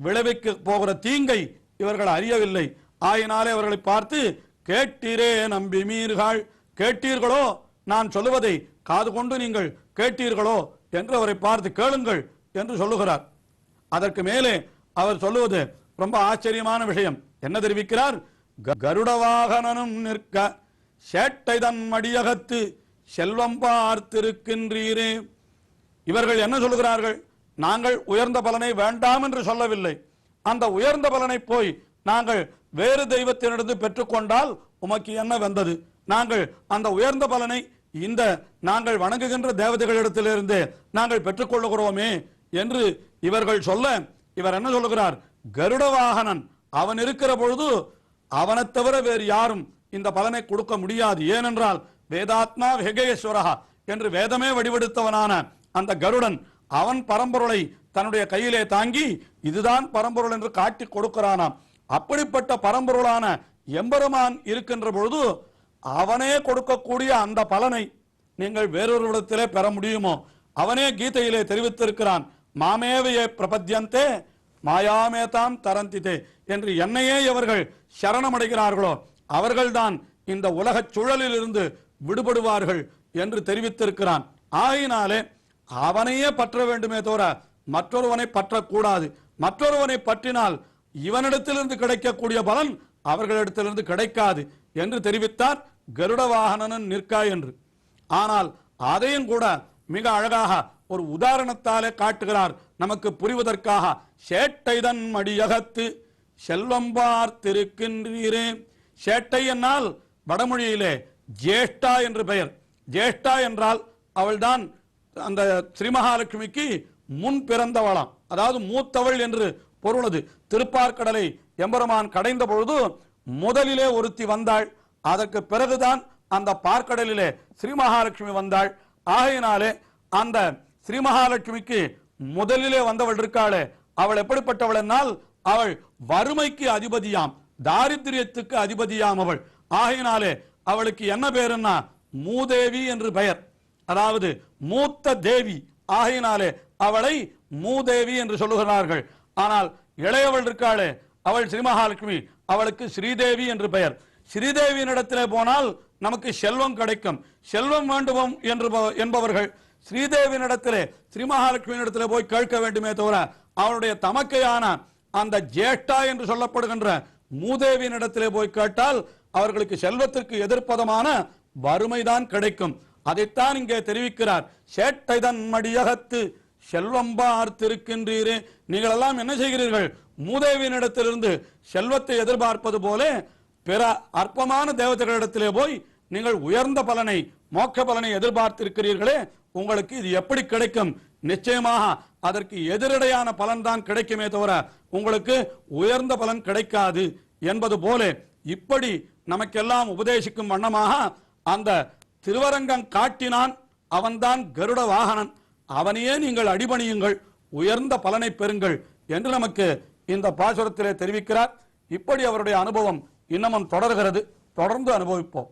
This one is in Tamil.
விளைவிக்க போகிற தீங்கை இவர்கள் அறியவில்லை. ஆயினாலே அவர்களை பார்த்து கேட்டீரே நம்பி மீர்கள், கேட்டீர்களோ, நான் சொல்லுவதை காது கொண்டு நீங்கள் கேட்டீர்களோ என்று அவரை பார்த்து கேளுங்கள் என்று சொல்லுகிறார். அதற்கு மேலே அவர் சொல்லுவது ரொம்ப ஆச்சரியமான விஷயம். என்ன தெரிவிக்கிறார்? கருடவாகனனும் நிற்க சேட்டை தன் மடியகத்து செல்வம் பார்த்திருக்கின்றீரே. இவர்கள் என்ன சொல்லுகிறார்கள்? நாங்கள் உயர்ந்த பலனை வேண்டாம் என்று சொல்லவில்லை. அந்த உயர்ந்த பலனை போய் நாங்கள் வேறு தெய்வத்தினிருந்து பெற்றுக்கொண்டால் உமக்கு என்ன வந்தது? நாங்கள் அந்த உயர்ந்த பலனை இந்த நாங்கள் வணங்குகின்ற தேவதைகளிடத்திலிருந்து நாங்கள் பெற்றுக்கொள்ளுகிறோமே என்று இவர்கள் சொல்ல, இவர் என்ன சொல்லுகிறார்? கருடவாகனன் அவன் இருக்கிற பொழுது அவனை தவிர வேறு யாரும் இந்த பலனை கொடுக்க முடியாது. ஏனென்றால் வேதாத்மா வெகேஸ்வரஹா என்று வேதமே வடிவெடுத்தவனான அந்த கருடன் அவன் பரம்பொருளை தன்னுடைய கையிலே தாங்கி இதுதான் பரம்பொருள் என்று காட்டி கொடுக்கிறானாம். அப்படிப்பட்ட பரம்பொருளான எம்பெருமான் இருக்கின்ற பொழுது அவனே கொடுக்கக்கூடிய அந்த பலனை நீங்கள் வேறொருவிடத்திலே பெற முடியுமோ? அவனே கீதையிலே தெரிவித்திருக்கிறான், மாமேவையே பிரபத்யந்தே மாயாமேதாம் தரந்திதே என்று. என்னையே இவர்கள் சரணமடைகிறார்களோ அவர்கள்தான் இந்த உலக சுழலில் இருந்து விடுபடுவார்கள் என்று தெரிவித்திருக்கிறான். ஆயினாலே அவனையே பற்ற வேண்டுமே தவிர மற்றொருவனை பற்றக்கூடாது. மற்றொருவனை பற்றினால் இவனிடத்திலிருந்து கிடைக்கக்கூடிய பலன் அவர்களிடத்திலிருந்து கிடைக்காது என்று தெரிவித்தார் கருடவாகனன் நிற்கா என்று. ஆனால் அதையும் கூட மிக அழகாக ஒரு உதாரணத்தாலே காட்டுகிறார் நமக்கு புரிவதற்காக. சேட்டைதன் மடியகத்து செல்வம் பார்த்திருக்கின்றீரே. சேட்டை என்னால் வடமொழியிலே ஜேஷ்டா என்று பெயர். ஜேஷ்டா என்றால் அவள்தான் அந்த ஸ்ரீ மகாலட்சுமிக்கு முன் பிறந்தவளாம், அதாவது மூத்தவள் என்று பொருளது. திருப்பார்கடலை எம்பெருமான் கடைந்த பொழுது முதலிலே ஒருத்தி வந்தாள், அதற்கு பிறகுதான் அந்த பார்க்கடலிலே ஸ்ரீ மகாலட்சுமி வந்தாள். ஆகையினாலே அந்த ஸ்ரீ மகாலட்சுமிக்கு முதலிலே வந்தவள் இருக்காளே, அவள் எப்படிப்பட்டவள் என்னால் அவள் வறுமைக்கு அதிபதியாம், தாரித்திரியத்துக்கு அதிபதியாம் அவள். ஆகையினாலே அவளுக்கு என்ன பேருன்னா மூதேவி என்று பெயர், அதாவது மூத்த தேவி. ஆகையினாலே அவளை மூதேவி என்று சொல்லுகிறார்கள். ஆனால் இளையவள் இருக்காளே அவள் ஸ்ரீ மகாலட்சுமி, அவளுக்கு ஸ்ரீதேவி என்று பெயர். ஸ்ரீதேவியினிடத்திலே போனால் நமக்கு செல்வம் கிடைக்கும். செல்வம் வேண்டும் என்பவர்கள் ஸ்ரீதேவியினிடத்திலே ஸ்ரீ மகாலட்சுமியினிடத்திலே போய் கேட்க வேண்டுமே தவிர அவளுடைய தமக்கையான அந்த ஜேஷ்டா என்று சொல்லப்படுகின்ற மூதேவியினிடத்திலே போய் கேட்டால் அவர்களுக்கு செல்வத்திற்கு எதிர்ப்பதமான வறுமைதான் கிடைக்கும். அதைத்தான் இங்கே தெரிவிக்கிறார். சேட்டைதன் மடியகத்து செல்வம் பார்த்திருக்கின்றீரே. நீங்கள் எல்லாம் என்ன செய்கிறீர்கள்? மூதேவியினிடத்திலிருந்து செல்வத்தை எதிர்பார்ப்பது போல பிற அற்பமான தேவதைகளிடத்திலே போய் நீங்கள் உயர்ந்த பலனை, மோட்ச பலனை எதிர்பார்த்திருக்கிறீர்களே, உங்களுக்கு இது எப்படி கிடைக்கும்? நிச்சயமாக அதற்கு எதிரடையான பலன் தான் கிடைக்குமே தவிர உங்களுக்கு உயர்ந்த பலன் கிடைக்காது என்பது போல இப்படி நமக்கெல்லாம் உபதேசிக்கும் வண்ணமாக அந்த திருவரங்கம் காட்டினான். அவன்தான் கருட வாகனன். அவனையே நீங்கள் அடிபணியுங்கள், உயர்ந்த பலனை பெறுங்கள் என்று நமக்கு இந்த பாசுரத்திலே தெரிவிக்கிறார். இப்படி அவருடைய அனுபவம் இன்னமும் தொடர்கிறது. தொடர்ந்து அனுபவிப்போம்.